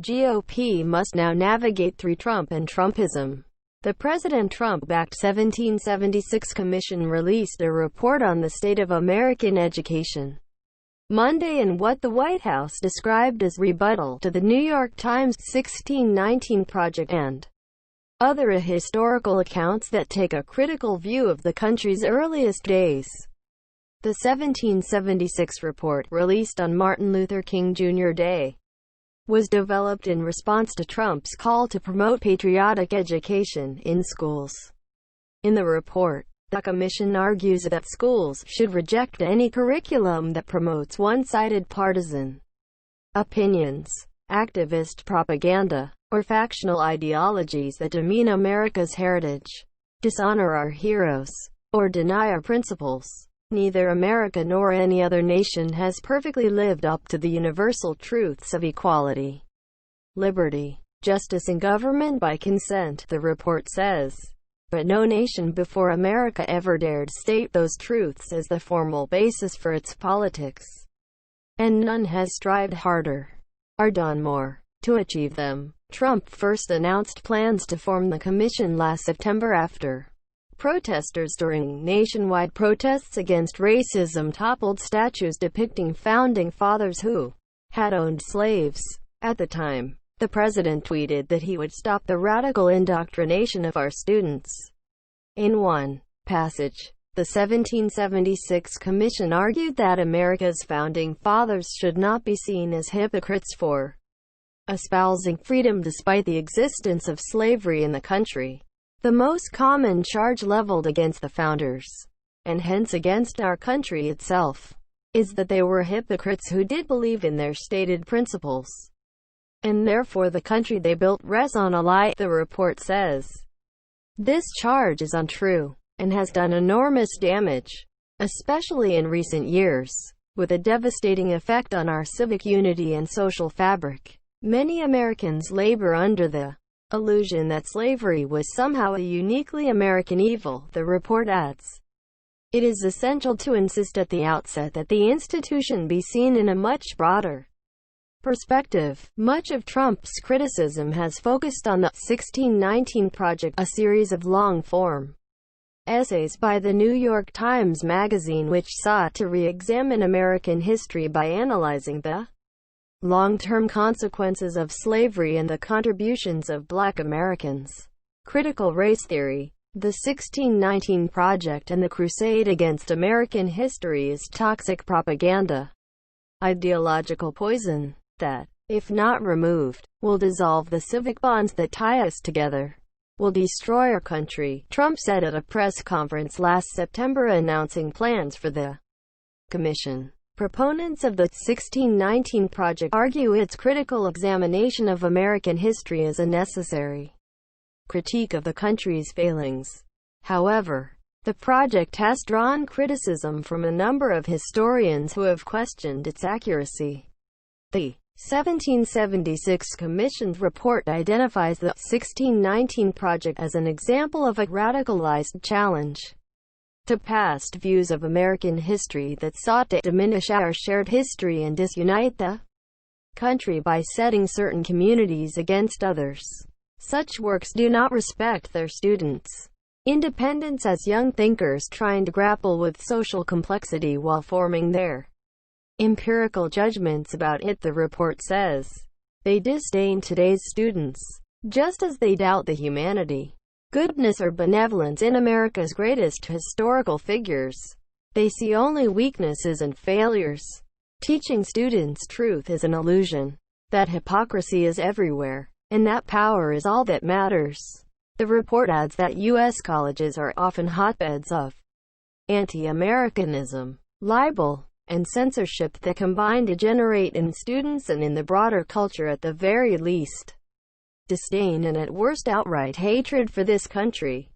GOP must now navigate through Trump and Trumpism. The President Trump-backed 1776 Commission released a report on the state of American education Monday in what the White House described as rebuttal to the New York Times 1619 Project and other historical accounts that take a critical view of the country's earliest days. The 1776 report, released on Martin Luther King Jr. Day, was developed in response to Trump's call to promote patriotic education in schools. In the report, the commission argues that schools should reject any curriculum that promotes one-sided partisan opinions, activist propaganda, or factional ideologies that demean America's heritage, dishonor our heroes, or deny our principles. Neither America nor any other nation has perfectly lived up to the universal truths of equality, liberty, justice and government by consent, the report says. But no nation before America ever dared state those truths as the formal basis for its politics. And none has strived harder, or done more, to achieve them. Trump first announced plans to form the commission last September after protesters during nationwide protests against racism toppled statues depicting founding fathers who had owned slaves. At the time, the president tweeted that he would stop the radical indoctrination of our students. In one passage, the 1776 Commission argued that America's founding fathers should not be seen as hypocrites for espousing freedom despite the existence of slavery in the country. The most common charge leveled against the founders, and hence against our country itself, is that they were hypocrites who did believe in their stated principles, and therefore the country they built rests on a lie, the report says. This charge is untrue, and has done enormous damage, especially in recent years, with a devastating effect on our civic unity and social fabric. Many Americans labor under the illusion that slavery was somehow a uniquely American evil, the report adds. It is essential to insist at the outset that the institution be seen in a much broader perspective. Much of Trump's criticism has focused on the 1619 Project, a series of long-form essays by the New York Times Magazine which sought to re-examine American history by analyzing the long-term consequences of slavery and the contributions of Black Americans. Critical race theory, the 1619 Project and the crusade against American history is toxic propaganda, ideological poison, that, if not removed, will dissolve the civic bonds that tie us together, will destroy our country, Trump said at a press conference last September announcing plans for the commission. Proponents of the 1619 Project argue its critical examination of American history is a necessary critique of the country's failings. However, the project has drawn criticism from a number of historians who have questioned its accuracy. The 1776 Commission's report identifies the 1619 Project as an example of a radicalized challenge to past views of American history that sought to diminish our shared history and disunite the country by setting certain communities against others. Such works do not respect their students' independence as young thinkers trying to grapple with social complexity while forming their empirical judgments about it, the report says. They disdain today's students, just as they doubt the humanity, goodness or benevolence in America's greatest historical figures. They see only weaknesses and failures. Teaching students truth is an illusion, that hypocrisy is everywhere, and that power is all that matters. The report adds that U.S. colleges are often hotbeds of anti-Americanism, libel, and censorship that combine to generate in students and in the broader culture at the very least disdain and at worst outright hatred for this country.